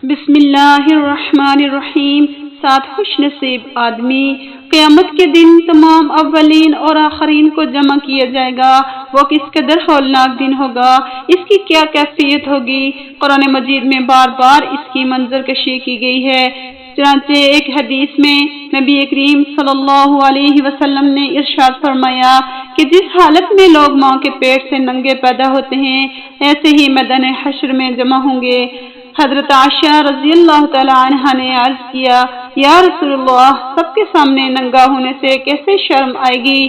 بسم اللہ الرحمن الرحیم۔ سات خوش نصیب آدمی قیامت کے دن تمام اولین اور آخرین کو جمع کیا جائے گا۔ وہ کس قدر ہولناک دن ہوگا، اس کی کیا کیفیت ہوگی۔ قرآن مجید میں بار بار اس کی منظر کشی کی گئی ہے۔ چنانچہ ایک حدیث میں نبی کریم صلی اللہ علیہ وسلم نے ارشاد فرمایا کہ جس حالت میں لوگ ماں کے پیٹ سے ننگے پیدا ہوتے ہیں، ایسے ہی میدان حشر میں جمع ہوں گے۔ حضرت عائشہ رضی اللہ تعالی عنہا نے عرض کیا، یا رسول اللہ، سب کے سامنے ننگا ہونے سے کیسے شرم آئے گی،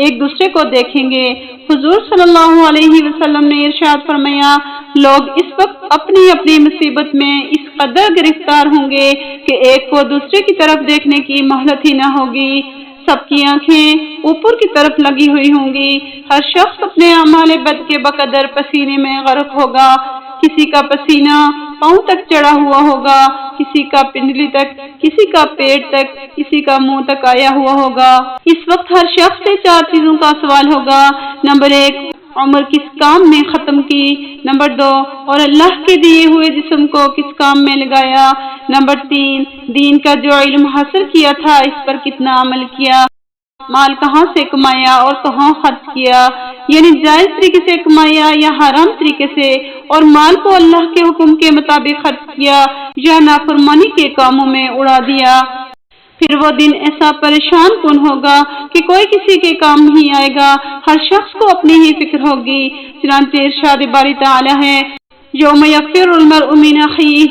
ایک دوسرے کو دیکھیں گے۔ حضور صلی اللہ علیہ وسلم نے ارشاد فرمایا، لوگ اس وقت اپنی اپنی مصیبت میں اس قدر گرفتار ہوں گے کہ ایک کو دوسرے کی طرف دیکھنے کی مہلت ہی نہ ہوگی۔ سب کی آنکھیں اوپر کی طرف لگی ہوئی ہوں گی۔ ہر شخص اپنے اعمال بد کے بقدر پسینے میں غرق ہوگا۔ کسی کا پسینہ پاؤں تک چڑھا ہوا ہوگا، کسی کا پنڈلی تک، کسی کا پیٹ تک، کسی کا منہ تک آیا ہوا ہوگا۔ اس وقت ہر شخص سے چار چیزوں کا سوال ہوگا۔ نمبر 1، عمر کس کام میں ختم کی۔ نمبر 2، اور اللہ کے دیے ہوئے جسم کو کس کام میں لگایا۔ نمبر 3، دین کا جو علم حاصل کیا تھا اس پر کتنا عمل کیا۔ مال کہاں سے کمایا اور کہاں خرچ کیا، یعنی جائز طریقے سے کمایا یا حرام طریقے سے، اور مال کو اللہ کے حکم کے مطابق خرچ کیا یا نافرمانی کے کاموں میں اڑا دیا۔ پھر وہ دن ایسا پریشان کن ہوگا کہ کوئی کسی کے کام نہیں آئے گا، ہر شخص کو اپنی ہی فکر ہوگی۔ چنانچہ ارشاد باری تعالی ہے، یوم یفر المرء من اخیہ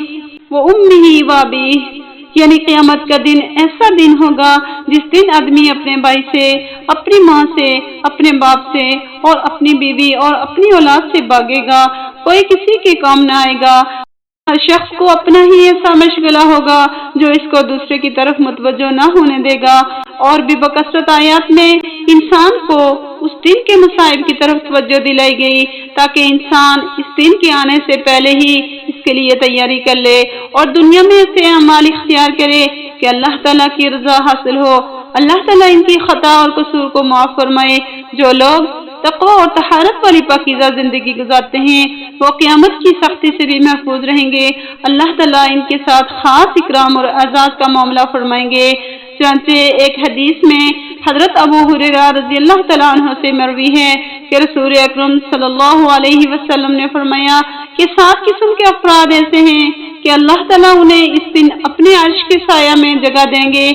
وامہ وابیہ، یعنی قیامت کا دن ایسا دن ہوگا جس دن آدمی اپنے بھائی سے، اپنی ماں سے، اپنے باپ سے اور اپنی بیوی اور اپنی اولاد سے بھاگے گا، کوئی کسی کے کام نہ آئے گا۔ ہر شخص کو اپنا ہی ایسا مشغلہ ہوگا جو اس کو دوسرے کی طرف متوجہ نہ ہونے دے گا۔ اور بھی بکثرت آیات میں انسان کو اس دن کے مصائب کی طرف توجہ دلائی گئی تاکہ انسان اس دن کے آنے سے پہلے ہی اس کے لیے تیاری کر لے اور دنیا میں ایسے اعمال اختیار کرے کہ اللہ تعالیٰ کی رضا حاصل ہو۔ اللہ تعالیٰ ان کی خطا اور قصور کو معاف فرمائے۔ جو لوگ تقوی اور طہارت والی پاکیزہ زندگی گزارتے ہیں وہ قیامت کی سختی سے بھی محفوظ رہیں گے۔ اللہ تعالیٰ ان کے ساتھ خاص اکرام اور اعزاز کا معاملہ فرمائیں گے۔ چنانچہ ایک حدیث میں حضرت ابو ہریرہ رضی اللہ تعالیٰ عنہ سے مروی ہے کہ رسول اکرم صلی اللہ علیہ وسلم نے فرمایا کہ 7 قسم کے افراد ایسے ہیں کہ اللہ تعالیٰ انہیں اس دن اپنے عرش کے سایہ میں جگہ دیں گے،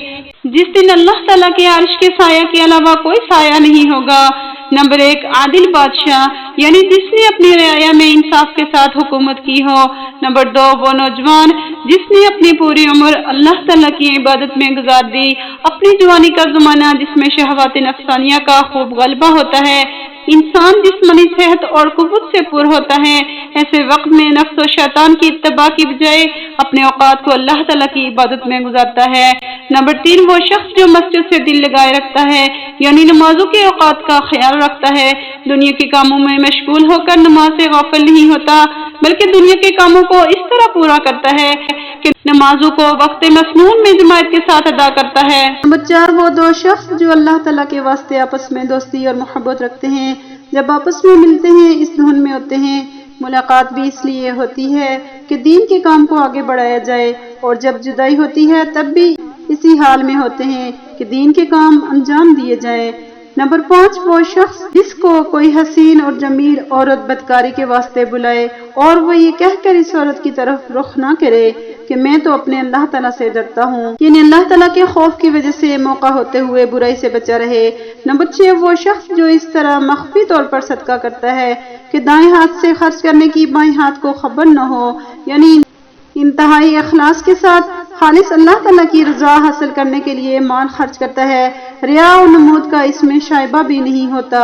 جس دن اللہ تعالیٰ کے عرش کے سایہ کے علاوہ کوئی سایہ نہیں ہوگا۔ نمبر 1، عادل بادشاہ، یعنی جس نے اپنی رعایا میں انصاف کے ساتھ حکومت کی ہو۔ نمبر 2، وہ نوجوان جس نے اپنی پوری عمر اللہ تعالیٰ کی عبادت میں گزار دی۔ اپنی جوانی کا زمانہ جس میں شہوات نفسانیہ کا خوب غلبہ ہوتا ہے، انسان جسمانی صحت اور قوت سے پر ہوتا ہے، ایسے وقت میں نفس و شیطان کی اتباع کی بجائے اپنے اوقات کو اللہ تعالیٰ کی عبادت میں گزارتا ہے۔ نمبر 3، وہ شخص جو مسجد سے دل لگائے رکھتا ہے، یعنی نمازوں کے اوقات کا خیال رکھتا ہے، دنیا کے کاموں میں مشغول ہو کر نماز سے غافل نہیں ہوتا بلکہ دنیا کے کاموں کو اس طرح پورا کرتا ہے کہ نمازوں کو وقت مسنون میں جماعت کے ساتھ ادا کرتا ہے۔ نمبر 4، وہ 2 شخص جو اللہ تعالیٰ کے واسطے آپس میں دوستی اور محبت رکھتے ہیں، جب آپس میں ملتے ہیں اس دھن میں ہوتے ہیں۔ ملاقات بھی اس لیے ہوتی ہے کہ دین کے کام کو آگے بڑھایا جائے، اور جب جدائی ہوتی ہے تب بھی اسی حال میں ہوتے ہیں کہ دین کے کام انجام دیے جائیں۔ نمبر 5، وہ شخص جس کو کوئی حسین اور جمیل عورت بدکاری کے واسطے بلائے اور وہ یہ کہہ کر اس عورت کی طرف رخ نہ کرے کہ میں تو اپنے اللہ تعالیٰ سے ڈرتا ہوں، یعنی اللہ تعالیٰ کے خوف کی وجہ سے موقع ہوتے ہوئے برائی سے بچا رہے۔ نمبر 6، وہ شخص جو اس طرح مخفی طور پر صدقہ کرتا ہے کہ دائیں ہاتھ سے خرچ کرنے کی بائیں ہاتھ کو خبر نہ ہو، یعنی انتہائی اخلاص کے ساتھ خالص اللہ تعالیٰ کی رضا حاصل کرنے کے لیے مال خرچ کرتا ہے، ریا و نمود کا اس میں شائبہ بھی نہیں ہوتا۔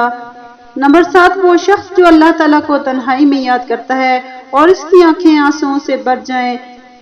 نمبر 7، وہ شخص جو اللہ تعالیٰ کو تنہائی میں یاد کرتا ہے اور اس کی آنکھیں آنسوؤں سے بھر جائیں،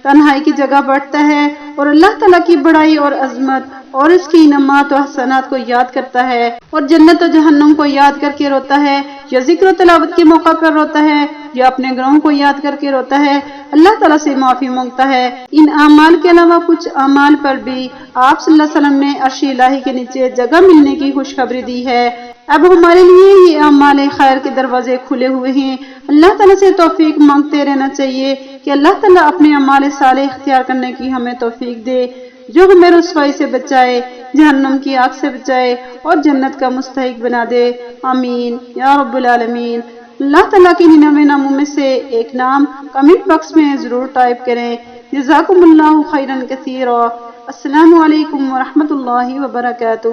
تنہائی کی جگہ بڑھتا ہے اور اللہ تعالیٰ کی بڑائی اور عظمت اور اس کی انعامات و حسنات کو یاد کرتا ہے، اور جنت و جہنم کو یاد کر کے روتا ہے، یا ذکر و تلاوت کے موقع پر روتا ہے، یا اپنے گناہوں کو یاد کر کے روتا ہے، اللہ تعالیٰ سے معافی مانگتا ہے۔ ان اعمال کے علاوہ کچھ اعمال پر بھی آپ صلی اللہ علیہ وسلم نے عرش الہی کے نیچے جگہ ملنے کی خوشخبری دی ہے۔ اب ہمارے لیے یہ اعمال خیر کے دروازے کھلے ہوئے ہیں، اللہ تعالیٰ سے توفیق مانگتے رہنا چاہیے کہ اللہ تعالیٰ اپنے اعمال صالح اختیار کرنے کی ہمیں توفیق دے، جو ہمیں رسوائی سے بچائے، جہنم کی آگ سے بچائے اور جنت کا مستحق بنا دے، آمین یا رب العالمین۔ اللہ تعالیٰ کے 99 ناموں میں سے ایک نام کمنٹ باکس میں ضرور ٹائپ کریں۔ جزاکم اللہ خیرا کثیرا۔ السلام علیکم ورحمۃ اللہ وبرکاتہ۔